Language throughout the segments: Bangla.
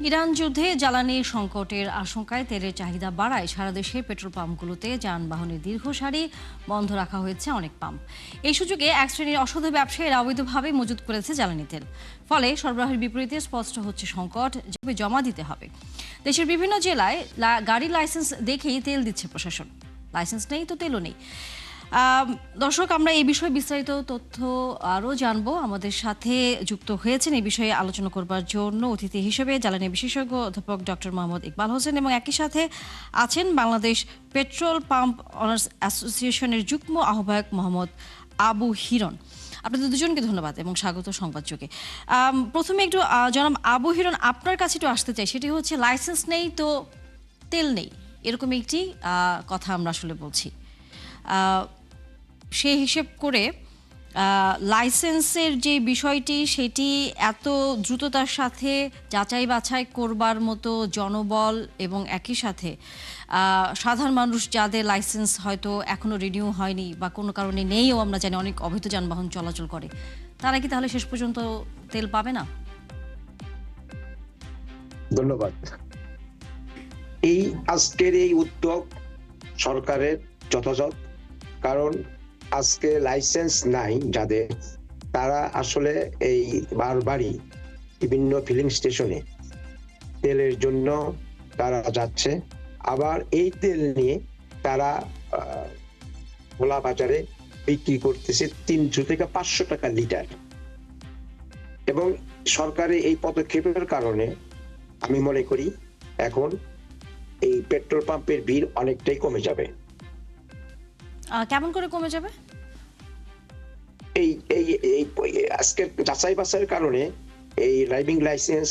ইরান যুদ্ধে জ্বালানি সংকটের আশঙ্কায় তেলের চাহিদা বাড়ায় সারা দেশে পেট্রোল পাম্পগুলোতে যানবাহনের দীর্ঘ সারি বন্ধ রাখা হয়েছে অনেক পাম্প। এই সুযোগে এক শ্রেণীর অসাধু ব্যবসায়ীরা অবৈধভাবে মজুত করেছে জ্বালানি তেল। ফলে সরবরাহের বিপরীতে স্পষ্ট হচ্ছে সংকট যেভাবে জমা দিতে হবে। দেশের বিভিন্ন জেলায় গাড়ির লাইসেন্স দেখেই তেল দিচ্ছে প্রশাসন। লাইসেন্স নেই তো তেলও নেই। দর্শক, আমরা এই বিষয়ে বিস্তারিত তথ্য আরও জানবো। আমাদের সাথে যুক্ত হয়েছেন এই বিষয়ে আলোচনা করবার জন্য অতিথি হিসেবে জ্বালানি বিশেষজ্ঞ অধ্যাপক ডক্টর মোহাম্মদ ইকবাল হোসেন, এবং একই সাথে আছেন বাংলাদেশ পেট্রোল পাম্প অনার্স অ্যাসোসিয়েশনের যুগ্ম আহ্বায়ক মোহাম্মদ আবু হিরণ। আপনাদের দুজনকে ধন্যবাদ এবং স্বাগত সংবাদ যুগে। প্রথমে একটু জনাব আবু হিরণ, আপনার কাছে একটু আসতে চাই। সেটি হচ্ছে লাইসেন্স নেই তো তেল নেই, এরকম একটি কথা আমরা আসলে বলছি। সেই হিসেব করে লাইসেন্সের যে বিষয়টি সেটি এত দ্রুততার সাথে যাচাই বাছাই করবার মতো জনবল এবং একই সাথে সাধারণ মানুষ যাদের লাইসেন্স হয়তো এখনও রিনিউ হয়নি বা কোনো কারণে নেইও, আমরা জানি অনেক অবৈধ যানবাহন চলাচল করে, তারা কি তাহলে শেষ পর্যন্ত তেল পাবে না? ধন্যবাদ। এই আজকের এই উদ্যোগ সরকারের যথাযথ, কারণ আজকে লাইসেন্স নাই যাদের, তারা আসলে এই বারবারই বিভিন্ন ফিলিং স্টেশনে তেলের জন্য তারা যাচ্ছে। আবার এই তেল নিয়ে তারা খোলা বাজারে বিক্রি করতেছে 300 থেকে 500 টাকা লিটার। এবং সরকারের এই পদক্ষেপের কারণে আমি মনে করি এখন এই পেট্রোল পাম্পের ভিড় অনেকটাই কমে যাবে। কেমন করে কমে যাবে? এই এই আজকের যাচাই বাছাইয়ের কারণে এই ড্রাইভিং লাইসেন্স,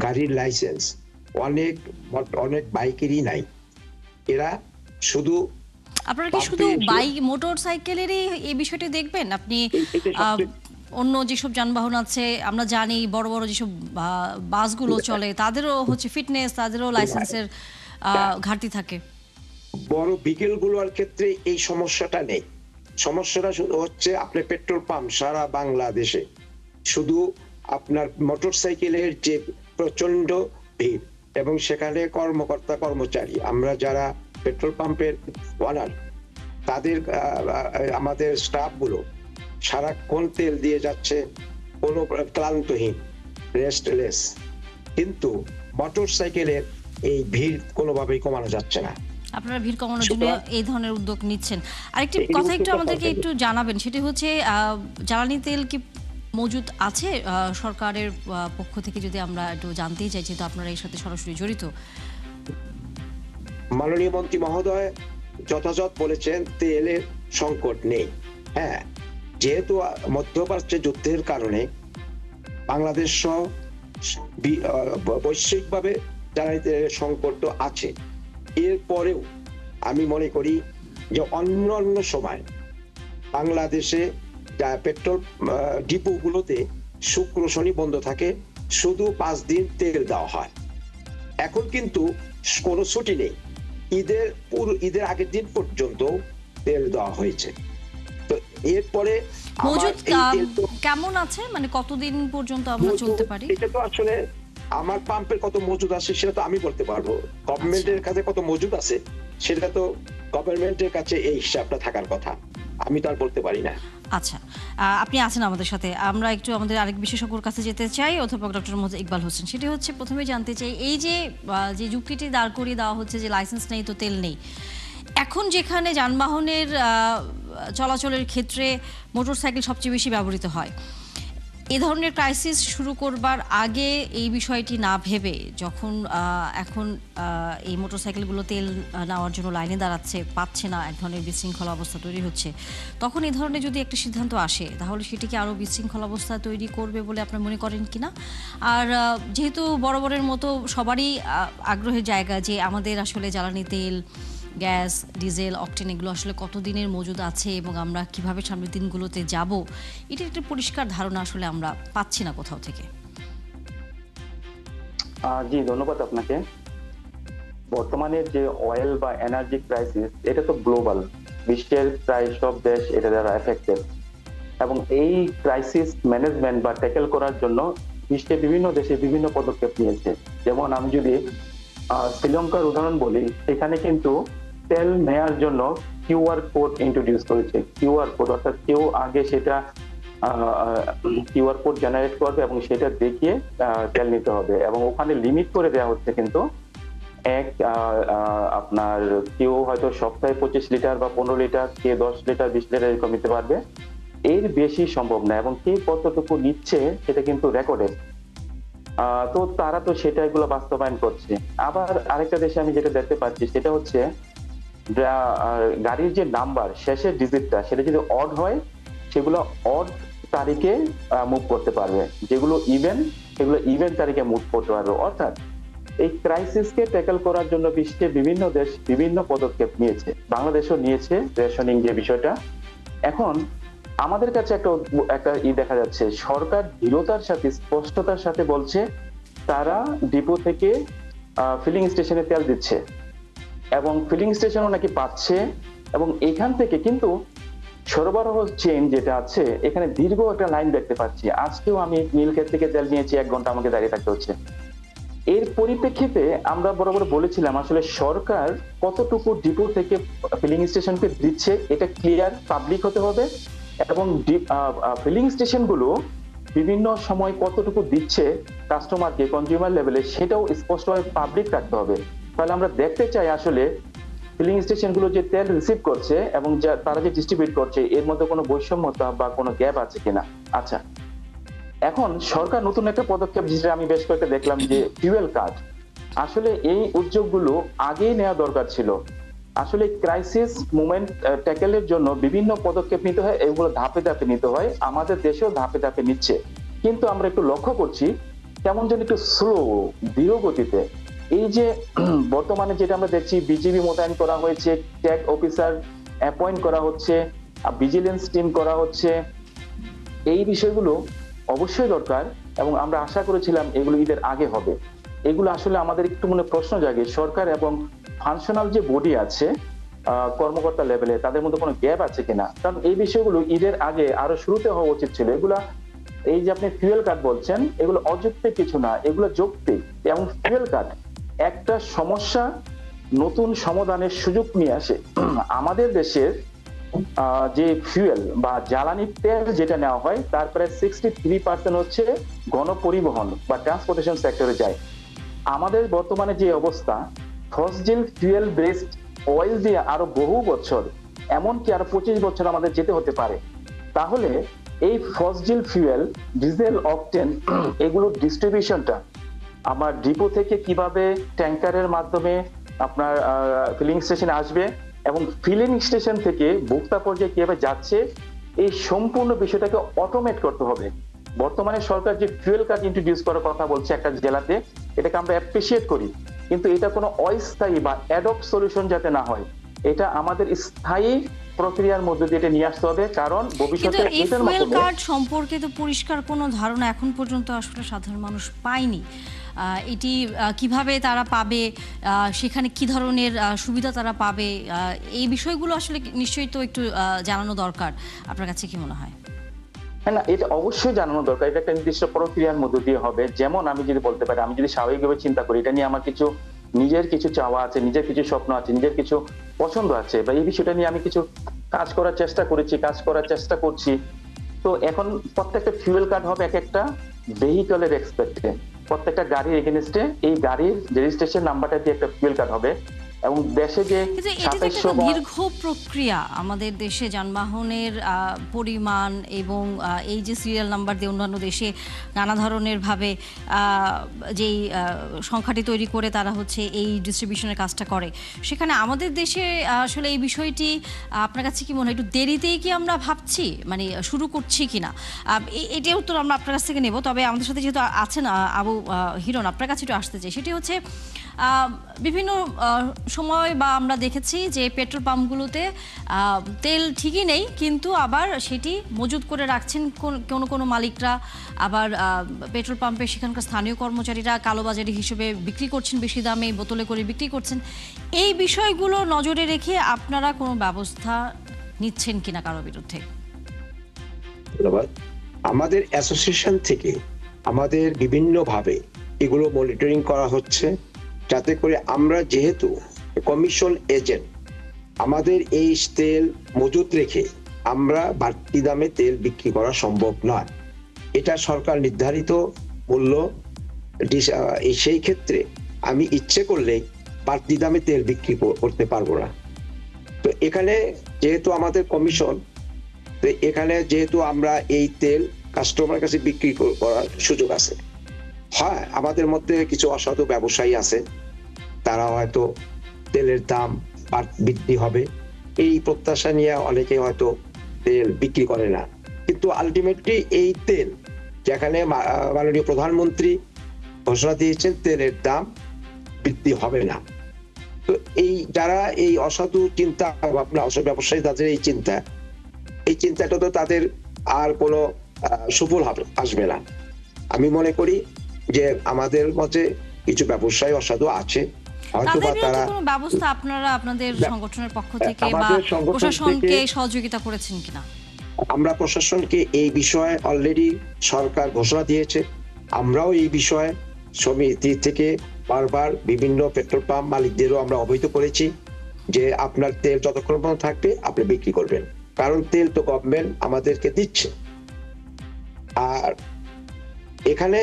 গাড়ির লাইসেন্স অনেক বাইকেরই নাই। এরা শুধু আপনারা কি শুধু বাইক মোটর সাইকেলেরই এই বিষয়টি দেখবেন? আপনি অন্য যেসব যানবাহন আছে, আমরা জানি বড় বড় যেসব বাসগুলো চলে তাদেরও হচ্ছে ফিটনেস, তাদেরও লাইসেন্সের ঘাটতি থাকে। বড় বিকেলগুলোর ক্ষেত্রে এই সমস্যাটা নেই। সমস্যাটা হচ্ছে আপনার পেট্রোল পাম্প সারা বাংলাদেশে, শুধু আপনার মোটর সাইকেলের যে প্রচন্ড ভিড় এবং সেখানে কর্মকর্তা কর্মচারী, আমরা যারা পেট্রোল পাম্পের ওনার, তাদের আমাদের স্টাফ গুলো সারাক্ষণ তেল দিয়ে যাচ্ছে, কোনো ক্লান্তহীন, রেস্টলেস। কিন্তু মোটর সাইকেলের এই ভিড় কোনোভাবেই কমানো যাচ্ছে না। আপনারা ভিড় কমানোর জন্য এই ধরনের উদ্যোগ নিচ্ছেন। আরেকটি কথা একটু আমাদেরকে একটু জানাবেন, সেটি হচ্ছে জ্বালানি তেল কি মজুদ আছে সরকারের পক্ষ থেকে? যদি আমরা একটু জানতেই চাই, যেহেতু আপনারা এর সাথে সরাসরি জড়িত। মাননীয় মন্ত্রী মহোদয় যথাযথ বলেছেন, তেলের সংকট নেই। হ্যাঁ, যেহেতু মধ্যপ্রাচ্যে যুদ্ধের কারণে বাংলাদেশ সহ বৈশ্বিকভাবে জ্বালানি তেলের সংকট তো আছে। এরপরেও আমি মনে করি যে অন্য সময় বাংলাদেশে পেট্রোল ডিপোগুলোতে শুক্র শনি বন্ধ থাকে, শুধু 5 দিন তেল দেওয়া হয়। এখন কিন্তু কোনো ছুটি নেই, ঈদের আগের দিন পর্যন্ত তেল দেওয়া হয়েছে। তো এরপরে মজুদ কেমন আছে, মানে কতদিন পর্যন্ত আমরা চলতে পারি? এটা তো আসলে আমার পাম্পের কত মজুদ আছে সেটা তো আমি বলতে পারবো। গভর্নমেন্টের কাছে কত মজুদ আছে সেটা তো গভর্নমেন্টের কাছে এই হিসাবটা থাকার কথা, আমি তো আর বলতে পারি না। আচ্ছা, আপনি আছেন আমাদের সাথে, আমরা একটু আমাদের আরেক বিশেষজ্ঞর কাছে যেতে চাই, অধ্যাপক ডক্টর মোহাম্মদ ইকবাল হোসেন। সেটি হচ্ছে প্রথমে জানতে চাই, এই যে যুক্তিটি দাঁড় করিয়ে দেওয়া হচ্ছে যে লাইসেন্স নেই তো তেল নেই, এখন যেখানে যানবাহনের চলাচলের ক্ষেত্রে মোটরসাইকেল সবচেয়ে বেশি ব্যবহৃত হয়, এ ধরনের ক্রাইসিস শুরু করবার আগে এই বিষয়টি না ভেবে যখন এখন এই মোটরসাইকেলগুলো তেল নেওয়ার জন্য লাইনে দাঁড়াচ্ছে, পাচ্ছে না, এক ধরনের বিশৃঙ্খলা অবস্থা তৈরি হচ্ছে, তখন এই ধরনের যদি একটা সিদ্ধান্ত আসে তাহলে সেটিকে আরও বিশৃঙ্খলা অবস্থা তৈরি করবে বলে আপনার মনে করেন কিনা? আর যেহেতু বরাবরের মতো সবারই আগ্রহের জায়গা যে আমাদের আসলে জ্বালানি তেল, গ্যাস, ডিজেল, অকটেন এগুলো আসলে কতদিনের মজুদ আছে এবং আমরা কিভাবে সামনের দিনগুলোতে যাব, এটার একটা পরিষ্কার ধারণা আসলে আমরা পাচ্ছি না কোথাও থেকে। জি, ধন্যবাদ আপনাকে। বর্তমানে যে অয়েল বা এনার্জি ক্রাইসিস, এটা তো গ্লোবাল, বিশ্বের প্রায় সব দেশ এটা দ্বারা এফেক্টেড, এবং এই ক্রাইসিস ম্যানেজমেন্ট বা ট্যাকেল করার জন্য বিশ্বের বিভিন্ন দেশে বিভিন্ন পদক্ষেপ নিয়েছে। যেমন আমি যদি শ্রীলঙ্কার উদাহরণ বলি, সেখানে কিন্তু তেল নেয়ার জন্য কিউআর কোড ইন্ট্রোডিউস করেছে। কিউআর কোড অর্থাৎ কেউ আগে সেটা কিউআর কোড জেনারেট করবে এবং সেটা দেখিয়ে তেল নিতে হবে, এবং ওখানে লিমিট করে দেওয়া হচ্ছে কিন্তু আপনার কেউ হয়তো সপ্তাহে 25 লিটার বা 15 লিটার, কে 10 লিটার 20 লিটার এরকম নিতে পারবে, এর বেশি সম্ভব না, এবং কে কতটুকু নিচ্ছে সেটা কিন্তু রেকর্ডেড। তো তারা তো সেটা এগুলো বাস্তবায়ন করছে। আবার আরেকটা দেশে আমি যেটা দেখতে পাচ্ছি সেটা হচ্ছে গাড়ির যে নাম্বার শেষের ডিজিটটা সেটা যদি অড হয় সেগুলো অড তারিখে মুভ করতে পারবে, যেগুলো ইভেন সেগুলো ইভেন তারিখে মুভ করতে পারবে। অর্থাৎ এই ক্রাইসিসকে ট্যাকল করার জন্য বিশ্বের বিভিন্ন দেশ বিভিন্ন পদক্ষেপ নিয়েছে, বাংলাদেশও নিয়েছে, রেশনিং যে বিষয়টা। এখন আমাদের কাছে একটা দেখা যাচ্ছে, সরকার দৃঢ়তার সাথে স্পষ্টতার সাথে বলছে তারা ডিপো থেকে ফিলিং স্টেশনে তেল দিচ্ছে এবং ফিলিং স্টেশনও নাকি পাচ্ছে, এবং এখান থেকে কিন্তু সরবরাহ চেইন যেটা আছে এখানে দীর্ঘ একটা লাইন দেখতে পাচ্ছি। আজকেও আমি নীলক্ষেত থেকে তেল নিয়েছি, 1 ঘন্টা আমাকে দাঁড়িয়ে থাকতে হচ্ছে। এর পরিপ্রেক্ষিতে আমরা বরাবর বলেছিলাম আসলে সরকার কতটুকু ডিপো থেকে ফিলিং স্টেশনকে দিচ্ছে এটা ক্লিয়ার পাবলিক হতে হবে, এবং ফিলিং স্টেশনগুলো বিভিন্ন সময় কতটুকু দিচ্ছে কাস্টমারকে কনজিউমার লেভেলে সেটাও স্পষ্টভাবে পাবলিক রাখতে হবে। তাহলে আমরা দেখতে চাই আসলে ফিলিং স্টেশনগুলো যে তেল রিসিভ করছে এবং তারা যে ডিস্ট্রিবিউট করছে এর মধ্যে কোনো বৈষম্যতা বা কোনো গ্যাপ আছে কিনা। আচ্ছা, এখন সরকার নতুন একটা পদক্ষেপ, যেটা আমি বেশ কয়েকটা দেখলাম, যে ফিউয়েল কার্ড। আসলে এই উদ্যোগগুলো আগেই নেওয়া দরকার ছিল। আসলে ক্রাইসিস মুভমেন্ট ট্যাকেলের জন্য বিভিন্ন পদক্ষেপ নিতে হয়, এগুলো ধাপে ধাপে নিতে হয়, আমাদের দেশেও ধাপে ধাপে নিচ্ছে, কিন্তু আমরা একটু লক্ষ্য করছি কেমন যেন একটু স্লো, ধীর গতিতে। এই যে বর্তমানে যেটা আমরা দেখছি, বিজিবি মোতায়েন করা হয়েছে, ট্যাগ অফিসার অ্যাপয়েন্ট করা হচ্ছে, ভিজিলেন্স টিম করা হচ্ছে, এই বিষয়গুলো অবশ্যই দরকার, এবং আমরা আশা করেছিলাম এগুলো ঈদের আগে হবে। এগুলো আসলে আমাদের একটু মনে প্রশ্ন জাগে, সরকার এবং ফাংশনাল যে বডি আছে কর্মকর্তা লেভেলে তাদের মধ্যে কোনো গ্যাপ আছে কিনা, কারণ এই বিষয়গুলো ঈদের আগে আরো শুরুতে হওয়া উচিত ছিল। এগুলা, এই যে আপনি ফিউয়েল কার্ড বলছেন, এগুলো অযৌক্তিক কিছু না, এগুলো যৌক্তিক, এবং ফিউয়েল কার্ড একটা সমস্যা নতুন সমাধানের সুযোগ নিয়ে আসে। আমাদের দেশের যে ফিউয়েল বা জ্বালানি তেল যেটা নেওয়া হয় তার প্রায় 63% হচ্ছে গণপরিবহন বা ট্রান্সপোর্টেশন সেক্টরে যায়। আমাদের বর্তমানে যে অবস্থা, ফসিল ফিউয়েল বেসড অয়েল দিয়ে আরো বহু বছর, এমনকি আরো 25 বছর আমাদের যেতে হতে পারে। তাহলে এই ফসিল ফিউয়েল, ডিজেল, অকটেন, এগুলোর ডিস্ট্রিবিউশনটা আমার ডিপো থেকে কিভাবে ট্যাঙ্কারের মাধ্যমে আপনার ফিলিং স্টেশনে আসবে এবং ফিলিং স্টেশন থেকে ভোক্তা পর্যায়ে কিভাবে যাচ্ছে, এই সম্পূর্ণ বিষয়টাকে অটোমেট করতে হবে। বর্তমানে সরকার যে ফিউয়েল কার্ড ইন্ট্রোডিউস করার কথা বলছে একটা জেলাতে, এটাকে আমরা অ্যাপ্রিসিয়েট করি, কিন্তু এটা কোনো অস্থায়ী বা অ্যাডক সলিউশন যাতে না হয়, এটা আমাদের স্থায়ী প্রক্রিয়ার মধ্যে দিয়ে এটা নিয়ে আসতে হবে, কারণ ভবিষ্যতে এই ফুয়েল কার্ড সম্পর্কে তো পরিষ্কার কোনো ধারণা এখন পর্যন্ত আসলে সাধারণ মানুষ পায়নি। এটি কিভাবে তারা পাবে, সেখানে কি ধরনের সুবিধা তারা পাবে, এই বিষয়গুলো আসলে নিশ্চয়ই তো একটু জানানো দরকার। আপনার কাছে কি মনে হয়? না, এটা অবশ্যই জানানো দরকার। এটা একটা নির্দিষ্ট প্রক্রিয়ার মধ্যে দিয়ে হবে। যেমন আমি যদি বলতে পারি, আমি যদি স্বাভাবিকভাবে চিন্তা করি, এটা নিয়ে আমার কিছু নিজের কিছু চাওয়া আছে, নিজের কিছু স্বপ্ন আছে, নিজের কিছু পছন্দ আছে, বা এই বিষয়টা নিয়ে আমি কিছু কাজ করার চেষ্টা করেছি, কাজ করার চেষ্টা করছি। তো এখন প্রত্যেকটা ফিউয়েল কার্ড হবে এক একটা ভেহিকলের এক্সপেক্টে, প্রত্যেকটা গাড়ির এগেনস্টে এই গাড়ির রেজিস্ট্রেশন নাম্বারটা দিয়ে একটা ফিউয়েল কার্ড হবে। এবং দেশে যে দীর্ঘ প্রক্রিয়া, আমাদের দেশে যানবাহনের পরিমাণ এবং এই যে সিরিয়াল নাম্বার দিয়ে অন্যান্য দেশে নানা ধরনের ভাবে যেই সংখ্যাটি তৈরি করে তারা হচ্ছে এই ডিস্ট্রিবিউশনের কাজটা করে, সেখানে আমাদের দেশে আসলে এই বিষয়টি আপনার কাছে কি মনে হয় একটু দেরিতেই কি আমরা ভাবছি, মানে শুরু করছি কিনা? এটার উত্তর আমরা আপনার কাছ থেকে নেব। তবে আমাদের সাথে যেহেতু আছেন আবু হিরণ, আপনার কাছে একটু আসতে চাই। সেটি হচ্ছে বিভিন্ন সময় বা আমরা দেখেছি যে পেট্রোল পাম্পগুলোতে তেল ঠিকই নেই, কিন্তু আবার সেটি মজুত করে রাখছেন কোনো মালিকরা, আবার পেট্রোল পাম্পে সেখানকার স্থানীয় কর্মচারীরা কালোবাজারি হিসেবে বিক্রি করছেন, বেশি দামে বোতলে করে বিক্রি করছেন। এই বিষয়গুলো নজরে রেখে আপনারা কোনো ব্যবস্থা নিচ্ছেন কিনা কারো বিরুদ্ধে? ধন্যবাদ। আমাদের অ্যাসোসিয়েশন থেকে আমাদের বিভিন্নভাবে এগুলো মনিটরিং করা হচ্ছে, যাতে করে আমরা যেহেতু কমিশন এজেন্ট, আমাদের এই তেল মজুত রেখে আমরা বাড়তি দামে তেল বিক্রি করা সম্ভব নয়। এটা সরকার নির্ধারিত মূল্য। সেই ক্ষেত্রে আমি ইচ্ছে করলেই বাড়তি দামে তেল বিক্রি করতে পারবো না। তো এখানে যেহেতু আমাদের কমিশন, তো এখানে যেহেতু আমরা এই তেল কাস্টমার কাছে বিক্রি করার সুযোগ আছে। হ্যাঁ, আমাদের মধ্যে কিছু অসাধু ব্যবসায়ী আছে, তারা হয়তো তেলের দাম বৃদ্ধি হবে এই প্রত্যাশা নিয়ে অনেকে হয়তো তেল বিক্রি করে না। কিন্তু আলটিমেটলি এই তেল, যেখানে মাননীয় প্রধানমন্ত্রী ঘোষণা দিয়েছেন তেলের দাম বৃদ্ধি হবে না, তো এই যারা এই অসাধু চিন্তা ভাবনা, অসাধু ব্যবসায়ী, তাদের এই চিন্তাটা তো তাদের আর কোনো সুফল আসবে না। আমি মনে করি যে আমাদের মধ্যে কিছু ব্যবসায়ী অসাধু আছে, হয়তো বা তারা কোনো ব্যবস্থা আপনারা আপনাদের সংগঠনের পক্ষ থেকে বা আমাদের সংগঠন প্রশাসনকে থেকে সহযোগিতা করেছেন কিনা? আমরা প্রশাসনকে এই বিষয়ে অলরেডি সরকার ঘোষণা দিয়েছে। আমরাও এই বিষয়ে সমিতি থেকে বারবার বিভিন্ন পেট্রোল পাম্প মালিকদেরও আমরা অবহিত করেছি যে আপনার তেল যতক্ষণ পর্যন্ত থাকবে আপনি বিক্রি করবেন, কারণ তেল তো গভর্নমেন্ট আমাদেরকে দিচ্ছে। আর এখানে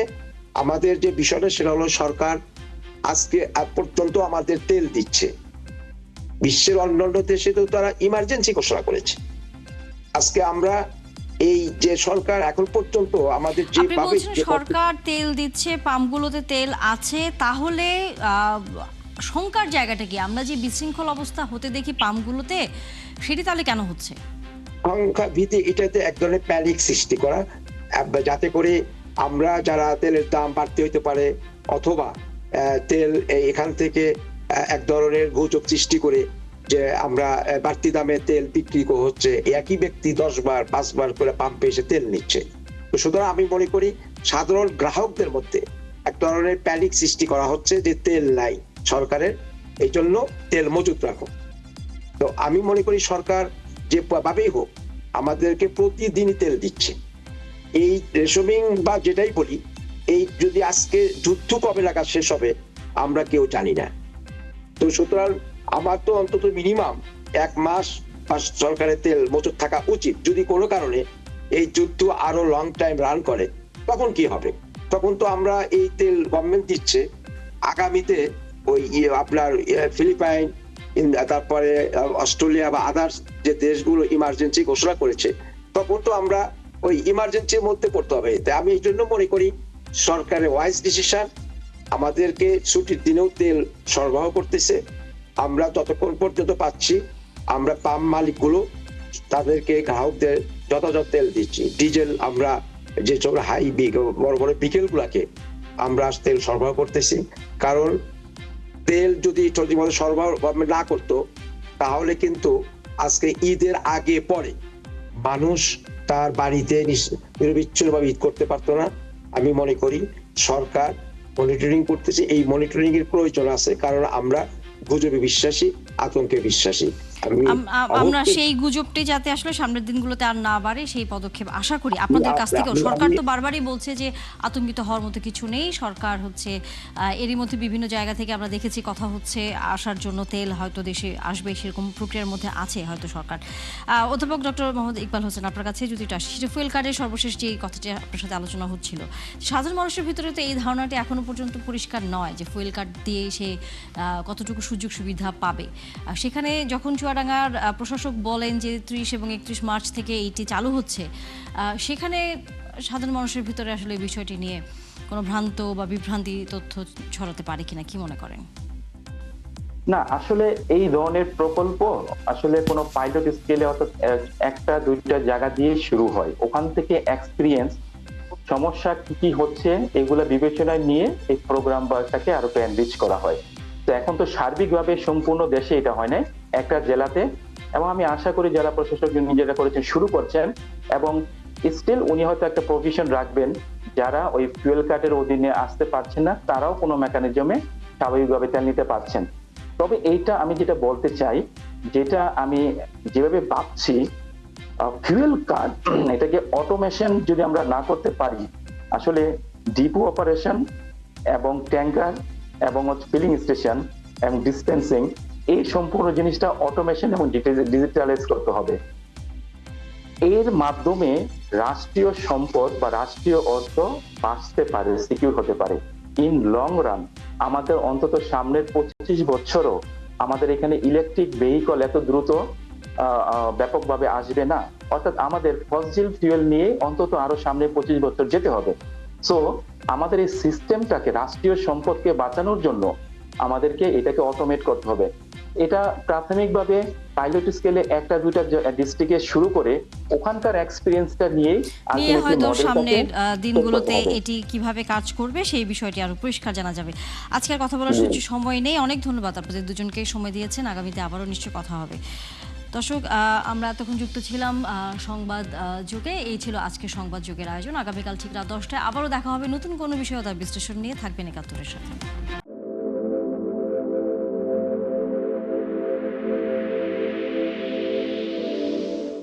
আমাদের যে বিষয়টা সেটা হলো, সরকার আজকে পর্যন্ত আমাদের তেল দিচ্ছে। বিশ্বের অন্যান্য দেশে তো তারা ইমার্জেন্সি ঘোষণা করেছে। আজকে আমরা এই যে সরকার এখন পর্যন্ত আমাদের আপনি বলছেন সরকার তেল দিচ্ছে, পাম্পগুলোতে তেল আছে, তাহলে শঙ্কার জায়গাটা কি? আমরা যে বিশৃঙ্খল অবস্থা হতে দেখি পাম্পগুলোতে, সেটি তাহলে কেন হচ্ছে? সংখ্যা ভীতি, এটাতে এক ধরনের প্যানিক সৃষ্টি করা, যাতে করে আমরা যারা তেলের দাম বাড়তে হইতে পারে, অথবা তেল এখান থেকে এক ধরনের গুজব সৃষ্টি করে যে আমরা বাড়তি দামে তেল বিক্রি হচ্ছে, একই ব্যক্তি 10 বার 5 বার করে পাম্পে এসে তেল নিচ্ছে। তো সুতরাং আমি মনে করি সাধারণ গ্রাহকদের মধ্যে এক ধরনের প্যানিক সৃষ্টি করা হচ্ছে যে তেল নাই সরকারের, এই জন্য তেল মজুত রাখো। তো আমি মনে করি সরকার যে ভাবেই হোক আমাদেরকে প্রতিদিনই তেল দিচ্ছে। এই রেশমিং বা যেটাই বলি, এই যদি আজকে যুদ্ধ কবে লাগা শেষ হবে আমরা কেউ জানি না। তো সুতরাং আমার তো অন্তত মিনিমাম 1 মাস সরকারের তেল মজুত থাকা উচিত। যদি কোনো কারণে এই যুদ্ধ আরো লং টাইম রান করে, তখন কি হবে? তখন তো আমরা এই তেল গভর্নমেন্ট দিচ্ছে, আগামীতে ওই আপনার ফিলিপাইন, তারপরে অস্ট্রেলিয়া বা আদার্স যে দেশগুলো ইমার্জেন্সি ঘোষণা করেছে, তখন তো আমরা ওই ইমার্জেন্সির মধ্যে পড়তে হবে। তাই আমি এই জন্য মনে করি সরকারের ওয়াইজ ডিসিশন, আমাদেরকে ছুটির দিনেও তেল সরবরাহ করতেছে। আমরা ততক্ষণ পর্যন্ত পাচ্ছি, আমরা পাম্প মালিকগুলো তাদেরকে গ্রাহকদের যথাযথ তেল দিচ্ছি। ডিজেল আমরা যে সব বড় বড় বিকেল গুলাকে আমরা তেল সরবরাহ করতেছি, কারণ তেল যদি ঠিকমতো সরবরাহ গভর্নমেন্ট না করতো, তাহলে কিন্তু আজকে ঈদের আগে পরে মানুষ তার বাড়িতে নিরবিচ্ছিন্নভাবে ঈদ করতে পারতো না। আমি মনে করি সরকার মনিটরিং করতেছে, এই মনিটরিং এর প্রয়োজন আছে, কারণ আমরা গুজবে বিশ্বাসী, আতঙ্কে বিশ্বাসী। আমরা সেই গুজবটি যাতে আসলে সামনের দিনগুলোতে আর না বাড়ে, সেই পদক্ষেপ আশা করি আপনাদের কাছ থেকেও। সরকার তো বারবারই বলছে যে আতঙ্কিত হওয়ার মতো কিছু নেই। সরকার হচ্ছে এরই মধ্যে বিভিন্ন জায়গা থেকে আমরা দেখেছি কথা হচ্ছে আসার জন্য, তেল হয়তো দেশে আসবে সেরকম প্রক্রিয়ার মধ্যে আছে হয়তো সরকার। অধ্যাপক ডক্টর মোহাম্মদ ইকবাল হোসেন, আপনার কাছে যদি আসি, সেটা ফুয়েল কার্ডের সর্বশেষ যে কথাটি আপনার সাথে আলোচনা হচ্ছিল, সাধারণ মানুষের ভিতরে তো এই ধারণাটি এখনো পর্যন্ত পরিষ্কার নয় যে ফুয়েল কার্ড দিয়ে সে কতটুকু সুযোগ সুবিধা পাবে। সেখানে যখন চুয়াডাঙ্গার প্রশাসক বলেন যে 30 এবং 31 মার্চ থেকে এইটি চালু হচ্ছে, সেখানে সাধারণ মানুষের ভিতরে আসলে এই বিষয়টি নিয়ে কোনো ভ্রান্ত বা বিভ্রান্তি তথ্য ছড়াতে পারে কিনা, কি মনে করেন? না, আসলে এই ধরনের প্রকল্প আসলে কোনো পাইলট স্কেলে অর্থাৎ 1-2টা জায়গা দিয়ে শুরু হয়, ওখান থেকে এক্সপিরিয়েন্স, সমস্যা কি কি হচ্ছে এগুলা বিবেচনায় নিয়ে এই প্রোগ্রাম বাটাকে আরো এনরিচ করা হয়। তো এখন তো সার্বিকভাবে সম্পূর্ণ দেশে এটা হয় না, একটা জেলাতে। এবং আমি আশা করি জেলা প্রশাসক নিজেরা করেছেন, শুরু করছেন, এবং স্টিল উনি হয়তো একটা প্রভিশন রাখবেন যারা ওই ফুয়েল কার্ডের অধীনে আসতে পারছেন না, তারাও কোনো মেকানিজমে স্বাভাবিকভাবে তেল নিতে পারছেন। তবে এইটা আমি যেটা বলতে চাই, যেটা আমি যেভাবে ভাবছি, ফুয়েল কার্ড এটাকে অটোমেশন যদি আমরা না করতে পারি, আসলে ডিপো অপারেশন এবং ট্যাঙ্কার এবং ফিলিং স্টেশন এবং ডিসপেন্সিং, এই সম্পূর্ণ জিনিসটা অটোমেশন এবং ডিজিটালাইজ করতে হবে। এর মাধ্যমে রাষ্ট্রীয় সম্পদ বা রাষ্ট্রীয় অর্থ বাঁচতে পারে, সিকিউর হতে পারে। ইন লং রান আমাদের অন্তত সামনের 25 বছরও আমাদের এখানে ইলেকট্রিক ভেহিকল এত দ্রুত ব্যাপকভাবে আসবে না। অর্থাৎ আমাদের ফসিল ফিউয়েল নিয়ে অন্তত আরো সামনে 25 বছর যেতে হবে। সো আমাদের এই সিস্টেমটাকে, রাষ্ট্রীয় সম্পদকে বাঁচানোর জন্য আমাদেরকে এটাকে অটোমেট করতে হবে। এটা প্রাথমিকভাবে পাইলট স্কেলে একটা দুইটা ডিস্ট্রিক্টে শুরু করে ওখানকার এক্সপেরিয়েন্সটা নিয়ে হয়তো সামনের দিনগুলোতে এটি কিভাবে কাজ করবে সেই বিষয়টি আরো পরিষ্কার জানা যাবে। আজকে আর কথা বলার সময় নেই। অনেক ধন্যবাদ আপনাদের দুজনকে সময় দিয়েছেন। আগামীতে আবারও নিশ্চয়ই কথা হবে। দর্শক, আমরা এতক্ষণ যুক্ত ছিলাম সংবাদ যুগে। এই ছিল আজকে সংবাদ যুগের আয়োজন। আগামীকাল ঠিক রাত 10টায় আবারও দেখা হবে নতুন কোনো বিষয় তার বিশ্লেষণ নিয়ে। থাকবেন ৭১-এর সাথে।